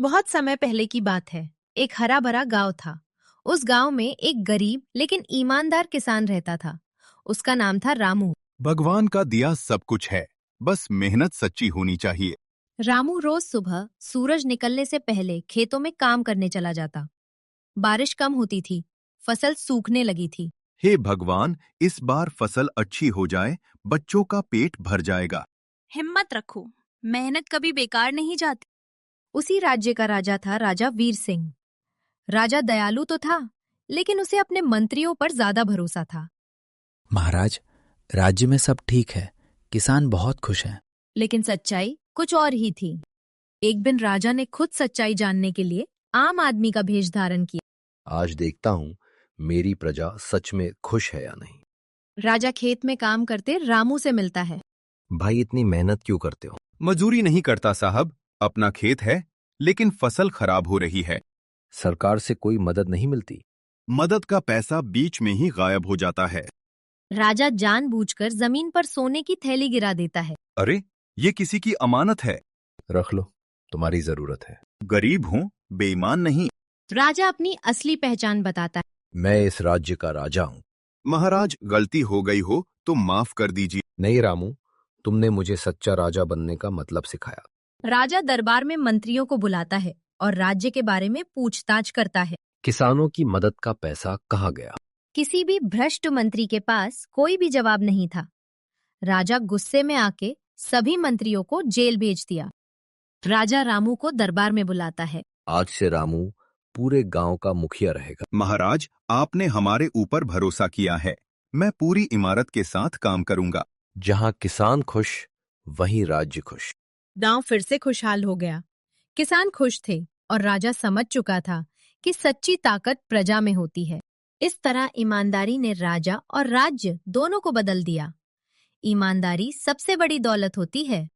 बहुत समय पहले की बात है। एक हरा भरा गांव था। उस गांव में एक गरीब लेकिन ईमानदार किसान रहता था। उसका नाम था रामू। भगवान का दिया सब कुछ है, बस मेहनत सच्ची होनी चाहिए। रामू रोज सुबह सूरज निकलने से पहले खेतों में काम करने चला जाता। बारिश कम होती थी, फसल सूखने लगी थी। हे भगवान, इस बार फसल अच्छी हो जाए, बच्चों का पेट भर जाएगा। हिम्मत रखो, मेहनत कभी बेकार नहीं जाती। उसी राज्य का राजा था राजा वीर सिंह। राजा दयालु तो था, लेकिन उसे अपने मंत्रियों पर ज्यादा भरोसा था। महाराज, राज्य में सब ठीक है, किसान बहुत खुश हैं। लेकिन सच्चाई कुछ और ही थी। एक दिन राजा ने खुद सच्चाई जानने के लिए आम आदमी का भेष धारण किया। आज देखता हूँ मेरी प्रजा सच में खुश है या नहीं। राजा खेत में काम करते रामू से मिलता है। भाई, इतनी मेहनत क्यों करते हो? मजदूरी नहीं करता साहब, अपना खेत है, लेकिन फसल खराब हो रही है। सरकार से कोई मदद नहीं मिलती? मदद का पैसा बीच में ही गायब हो जाता है। राजा जानबूझकर जमीन पर सोने की थैली गिरा देता है। अरे, ये किसी की अमानत है। रख लो, तुम्हारी जरूरत है। गरीब हूँ, बेईमान नहीं। राजा अपनी असली पहचान बताता है। मैं इस राज्य का राजा हूँ। महाराज, गलती हो गई हो तो माफ कर दीजिए। नहीं रामू, तुमने मुझे सच्चा राजा बनने का मतलब सिखाया। राजा दरबार में मंत्रियों को बुलाता है और राज्य के बारे में पूछताछ करता है। किसानों की मदद का पैसा कहाँ गया? किसी भी भ्रष्ट मंत्री के पास कोई भी जवाब नहीं था। राजा गुस्से में आके सभी मंत्रियों को जेल भेज दिया। राजा रामू को दरबार में बुलाता है। आज से रामू पूरे गांव का मुखिया रहेगा। महाराज, आपने हमारे ऊपर भरोसा किया है। मैं पूरी इमारत के साथ काम करूंगा। जहां किसान खुश, वहीं राज्य खुश। गांव फिर से खुशहाल हो गया। किसान खुश थे और राजा समझ चुका था कि सच्ची ताकत प्रजा में होती है। इस तरह ईमानदारी ने राजा और राज्य दोनों को बदल दिया। ईमानदारी सबसे बड़ी दौलत होती है।